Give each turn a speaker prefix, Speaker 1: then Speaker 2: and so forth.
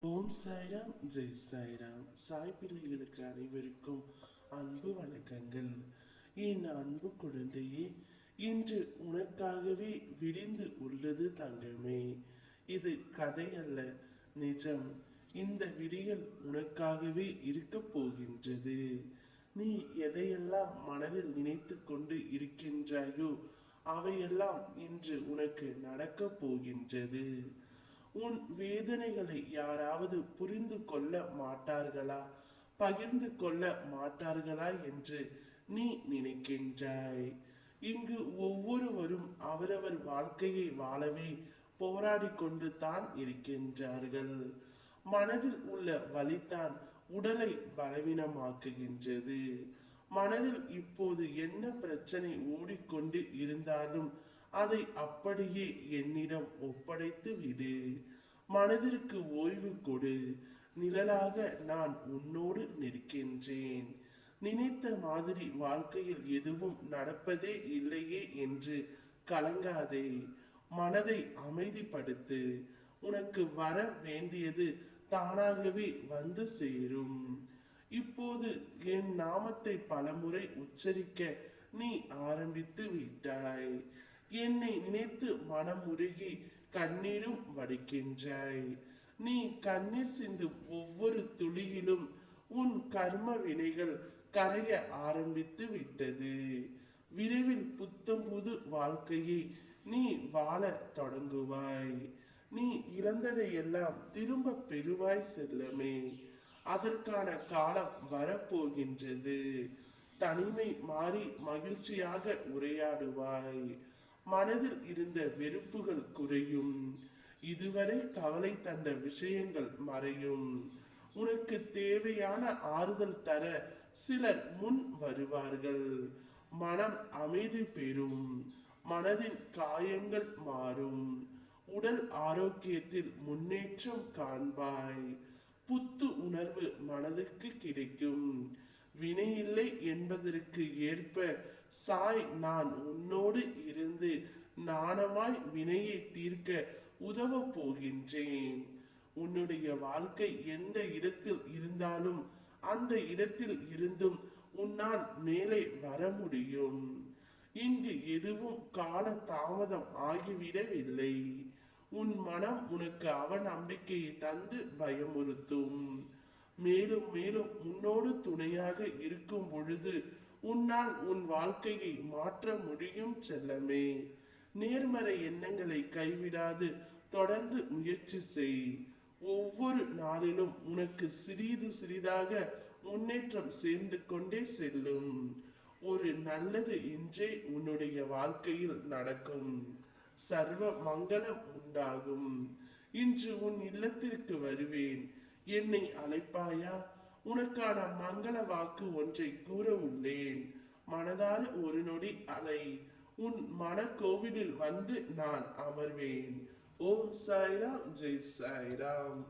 Speaker 1: ஓம் சாய்ராம், ஜெய் சாய்ராம். சாய் பிள்ளைகளுக்கு அனைவருக்கும் அன்பு வணக்கங்கள். என் அன்பு குழந்தையே, இன்று உனக்காகவே விடிந்து உள்ளது தங்கமே. இது கதை அல்ல, நிஜம். இந்த விடியல் உனக்காகவே இருக்க போகின்றது. நீ எதையெல்லாம் மனதில் நினைத்து கொண்டு இருக்கின்றாயோ அவையெல்லாம் இன்று உனக்கு நடக்கப் போகின்றது. உன் வேதனைகளை யாராவது புரிந்து கொள்ள மாட்டார்களா, பகிர்ந்து கொள்ள மாட்டார்களா என்று நீ நினைக்கின்றாய். இங்கு ஒவ்வொருவரும் அவரவர் வாழ்க்கையை வாழவே போராடி கொண்டு தான் இருக்கின்றார்கள். மனதில் உள்ள வலிதான் உடலை பலவீனமாக்குகின்றது. மனதில் இப்போது என்ன பிரச்சனை ஓடிக்கொண்டு இருந்தாலும் அதை அப்படியே என்னிடம் ஒப்படைத்து விடு. மனதிற்கு ஓய்வு கொடு. நிழலாக நான் உன்னோடு நிற்கின்றேன். நினைத்த மாதிரி வாழ்க்கையில் எதுவும் நடப்பதே இல்லையே என்று கலங்காதே. மனதை அமைதிப்படுத்து. உனக்கு வர வேண்டியது தானாகவே வந்து சேரும். இப்போது என் நாமத்தை பலமுறை உச்சரிக்க நீ ஆரம்பித்து விட்டாய். என்னை நினைத்து மனமுருகி கண்ணீரும் வடிக்கின்றாய். நீ கண்ணீர் சிந்தும் ஒவ்வொரு துளியிலும் உன் கர்ம வினைகள் கரைய ஆரம்பித்து விட்டது. விரைவில் புத்தம் புது வாழ்க்கையை நீ வாழ தொடங்குவாய். நீ இழந்ததையெல்லாம் திரும்ப பெறுவாய் செல்லமே. அதற்கான காலம் வரப்போகின்றது. தனிமை மாறி மகிழ்ச்சியாக உரையாடுவாய். மனதில் இருந்த வெறுப்புகள் குறையும். இதுவரை கவலை தந்த விஷயங்கள் மறையும். உனக்கு தேவையான ஆறுதல் தர சிலர் முன் வருவார்கள். மனம் அமைதி பெறும். மனதின் காயங்கள் மாறும். உடல் ஆரோக்கியத்தில் முன்னேற்றம் காண்பாய். புத்து உணர்வு மனதுக்கு கிடைக்கும். வினையில்லை என்பதற்கு ஏற்ப சாய் நான் உன்னோடு இருந்து நாணமாய் வினையை தீர்க்க உதவ போகின்றேன். உன்னுடைய வாழ்க்கை எந்த இடத்தில் இருந்தாலும் அந்த இடத்தில் இருந்தும் உன்னால் மேலே வர முடியும். இங்கு எதுவும் கால தாமதம் ஆகிவிடவில்லை. உன் மனம் உனக்கு அவநம்பிக்கையை தந்து பயமுறுத்தும். மேலும் மேலும் உன்னோடு துணையாக இருக்கும் பொழுது உன்னால் உன் வாழ்க்கையை மாற்ற முடியும் செல்லமே. நேர்மறை எண்ணங்களை கைவிடாது தொடர்ந்து முயற்சி செய். ஒவ்வொரு நாளிலும் உனக்கு சிறிது சிறிதாக முன்னேற்றம் சேர்ந்து கொண்டே செல்லும். ஒரு நல்லது இன்றே உன்னுடைய வாழ்க்கையில் நடக்கும். சர்வ மங்களம் உண்டாகும். இன்று உன் இல்லத்திற்கு வருவேன். என்னை அழைப்பாயா? உனக்கான மங்கள வாக்கு ஒன்றை கூற உள்ளேன். மனதார ஒரு நொடி அலை. உன் மன கோவிலில் வந்து நான் அமர்வேன். ஓம் சாய்ராம், ஜெய் சாய்ராம்.